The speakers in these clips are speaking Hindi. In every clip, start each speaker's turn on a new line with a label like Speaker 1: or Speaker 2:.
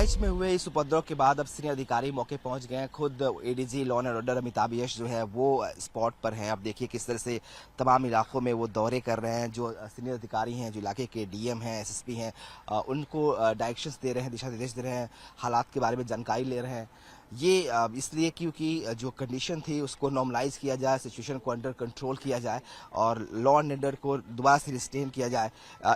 Speaker 1: बहराइच में हुए इस उपद्रव के बाद अब सीनियर अधिकारी मौके पहुंच गए हैं। खुद ADG law and order Amitabh Yash जो है वो स्पॉट पर हैं। अब देखिए किस तरह से तमाम इलाकों में वो दौरे कर रहे हैं। जो सीनियर अधिकारी हैं, जो इलाके के डीएम हैं, एसएसपी हैं, उनको डायरेक्शंस दे रहे हैं, दिशा निर्देश दे रहे हैं, हालात के बारे में जानकारी ले रहे हैं। ये इसलिए क्योंकि जो कंडीशन थी उसको नॉर्मलाइज किया जाए, सिचुएशन को अंडर कंट्रोल किया जाए और लॉ एंड ऑर्डर को दोबारा से रिस्टेन किया जाए,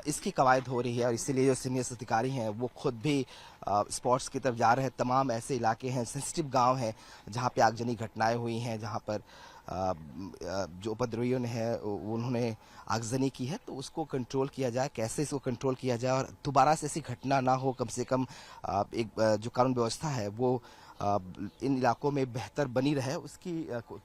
Speaker 1: इसकी कवायद हो रही है। और इसीलिए जो सीनियर अधिकारी हैं वो खुद भी स्पॉट्स की तरफ जा रहे हैं। तमाम ऐसे इलाके हैं, सेंसिटिव गांव हैं जहां पे आगजनी घटनाएं हुई हैं, जहां पर जो उपद्रवियों ने है उन्होंने आगजनी की है, तो उसको कंट्रोल किया जाए, कैसे इसको कंट्रोल किया जाए और दोबारा से ऐसी घटना ना हो। कम से कम एक जो कानून व्यवस्था है वो इन इलाकों में बेहतर बनी रहे, उसकी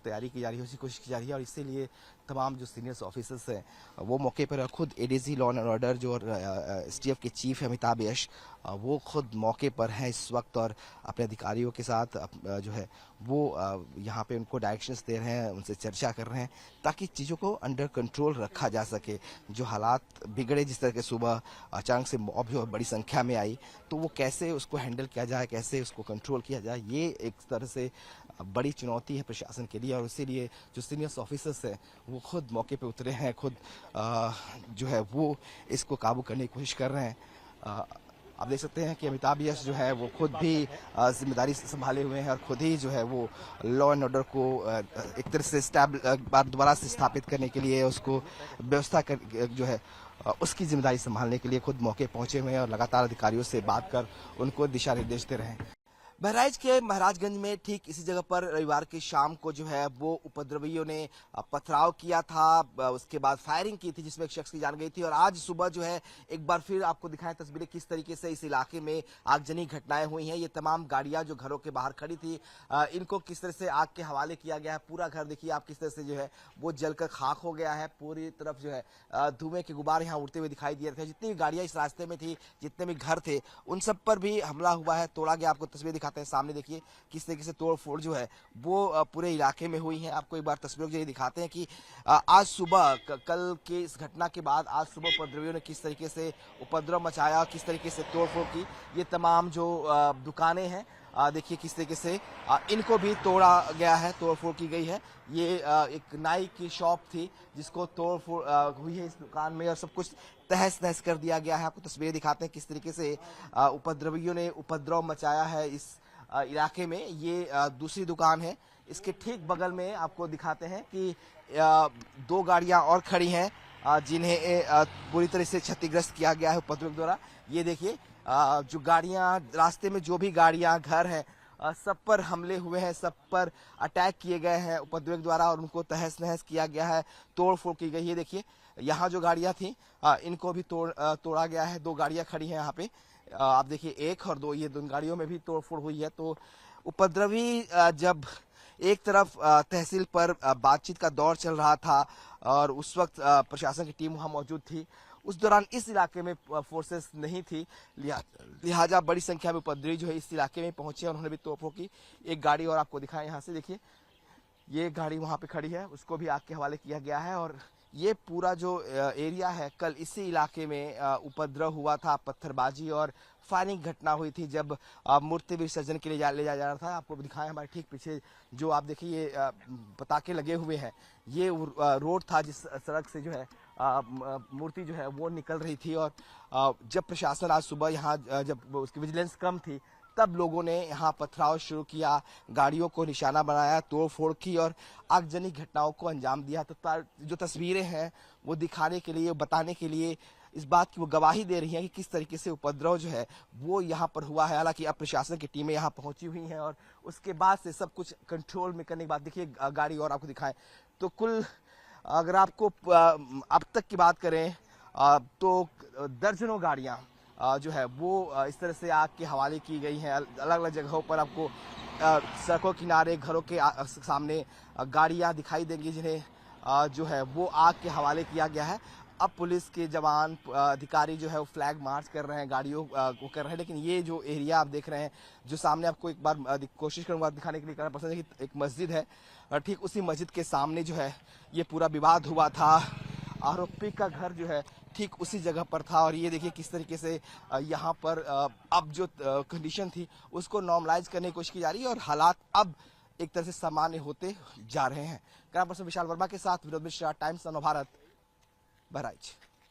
Speaker 1: तैयारी की जा रही है, उसकी कोशिश की जा रही है। और इसीलिए तमाम जो सीनियर ऑफिसर्स हैं वो मौके पर, खुद एडीजी लॉ एंड ऑर्डर जो एसटीएफ के चीफ है अमिताभ यश, वो खुद मौके पर हैं इस वक्त और अपने अधिकारियों के साथ जो है वो यहाँ पे उनको डायरेक्शंस दे रहे हैं, उनसे चर्चा कर रहे हैं ताकि चीज़ों को अंडर कंट्रोल रखा जा सके। जो हालात बिगड़े, जिस तरह के सुबह अचानक से मॉब जो बड़ी संख्या में आई, तो वो कैसे उसको हैंडल किया जाए, कैसे उसको कंट्रोल किया जाए, ये एक तरह से बड़ी चुनौती है प्रशासन के लिए। और इसीलिए जो सीनियर ऑफिसर्स हैं वो खुद मौके पे उतरे हैं, खुद जो है वो इसको काबू करने की कोशिश कर रहे हैं। आप देख सकते हैं कि अमिताभ यश जो है वो खुद भी जिम्मेदारी संभाले हुए हैं और खुद ही जो है वो लॉ एंड ऑर्डर को एक तरह से दोबारा से स्थापित करने के लिए, उसको व्यवस्था कर जो है उसकी जिम्मेदारी संभालने के लिए खुद मौके पहुंचे हुए हैं और लगातार अधिकारियों से बात कर उनको दिशा निर्देश दे रहे हैं। बहराइच के महाराजगंज में ठीक इसी जगह पर रविवार की शाम को जो है वो उपद्रवियों ने पथराव किया था, उसके बाद फायरिंग की थी जिसमें एक शख्स की जान गई थी। और आज सुबह जो है एक बार फिर आपको दिखाएं तस्वीरें किस तरीके से इस इलाके में आगजनी घटनाएं हुई हैं। ये तमाम गाड़ियां जो घरों के बाहर खड़ी थी, इनको किस तरह से आग के हवाले किया गया है। पूरा घर देखिए आप किस तरह से जो है वो जलकर खाक हो गया है। पूरी तरफ जो है धुएं के गुब्बारे यहाँ उड़ते हुए दिखाई दिए थे। जितनी भी गाड़ियां इस रास्ते में थी, जितने भी घर थे, उन सब पर भी हमला हुआ है, तोड़ा गया। आपको तस्वीर दिखाते हैं, सामने देखिए किस तरीके से तोड़ फोड़ जो है वो पूरे इलाके में हुई है। आपको एक बार तस्वीरों के जरिए दिखाते हैं कि आज सुबह कल के इस घटना के बाद आज सुबह उपद्रवियों ने किस तरीके से उपद्रव मचाया, किस तरीके से तोड़ फोड़ की। ये तमाम जो दुकानें हैं देखिए किस तरीके से इनको भी तोड़ा गया है, तोड़ फोड़ की गई है। ये एक नाई की शॉप थी जिसको तोड़ फोड़ हुई है इस दुकान में और सब कुछ तहस नहस कर दिया गया है। आपको तस्वीरें दिखाते हैं किस तरीके से उपद्रवियों ने उपद्रव मचाया है इस इलाके में। ये दूसरी दुकान है, इसके ठीक बगल में आपको दिखाते हैं कि दो गाड़ियां और खड़ी हैं जिन्हें पूरी तरह से क्षतिग्रस्त किया गया है उपद्रव द्वारा। ये देखिए जो गाड़ियां रास्ते में, जो भी गाड़ियां, घर हैं, सब पर हमले हुए हैं, सब पर अटैक किए गए हैं उपद्रव द्वारा और उनको तहस नहस किया गया है, तोड़ फोड़ की गई है। देखिए यहाँ जो गाड़ियां थी इनको भी तोड़ा गया है। दो गाड़ियां खड़ी हैं यहाँ पे, आप देखिए 1 और 2, ये दोनों गाड़ियों में भी तोड़फोड़ हुई है। तो उपद्रवी जब एक तरफ तहसील पर बातचीत का दौर चल रहा था और उस वक्त प्रशासन की टीम वहां मौजूद थी, उस दौरान इस इलाके में फोर्सेस नहीं थी, लिहाजा बड़ी संख्या में उपद्रवी जो है इस इलाके में पहुंचे, उन्होंने भी तोड़फोड़ की। एक गाड़ी और आपको दिखाएं, यहाँ से देखिए ये गाड़ी वहां पे खड़ी है, उसको भी आग के हवाले किया गया है। और ये पूरा जो एरिया है, कल इसी इलाके में उपद्रव हुआ था, पत्थरबाजी और फायरिंग घटना हुई थी जब मूर्ति विसर्जन के लिए ले जाया जा रहा था। आपको दिखाएं हमारे ठीक पीछे जो आप देखिए ये पताके लगे हुए हैं, ये रोड था जिस सड़क से जो है मूर्ति जो है वो निकल रही थी। और जब प्रशासन आज सुबह यहाँ जब उसकी विजिलेंस कम थी, तब लोगों ने यहाँ पथराव शुरू किया, गाड़ियों को निशाना बनाया, तोड़ फोड़ की और आगजनी घटनाओं को अंजाम दिया। तो जो तस्वीरें हैं वो दिखाने के लिए, बताने के लिए, इस बात की वो गवाही दे रही हैं कि किस तरीके से उपद्रव जो है वो यहाँ पर हुआ है। हालांकि अब प्रशासन की टीमें यहाँ पहुंची हुई हैं और उसके बाद से सब कुछ कंट्रोल में करने के बाद देखिए गाड़ी और आपको दिखाएं तो कुल अगर आपको अब तक की बात करें तो दर्जनों गाड़ियां जो है वो इस तरह से आग के हवाले की गई हैं। अलग अलग जगहों पर आपको सड़कों किनारे, घरों के सामने गाड़ियां दिखाई देंगी जिन्हें जो है वो आग के हवाले किया गया है। अब पुलिस के जवान, अधिकारी जो है वो फ्लैग मार्च कर रहे हैं, गाड़ियों को कर रहे हैं। लेकिन ये जो एरिया आप देख रहे हैं, जो सामने आपको एक बार कोशिश करूंगा दिखाने के लिए, करना पसंद है कि एक मस्जिद है, ठीक उसी मस्जिद के सामने जो है ये पूरा विवाद हुआ था आरोपी का घर जो है ठीक उसी जगह पर था। और ये देखिए किस तरीके से यहाँ पर अब जो कंडीशन थी उसको नॉर्मलाइज करने की कोशिश की जा रही है और हालात अब एक तरह से सामान्य होते जा रहे हैं। कैमरा पर्सन विशाल वर्मा के साथ विनोद मिश्रा, टाइम्स ऑफ भारत, बहराइच।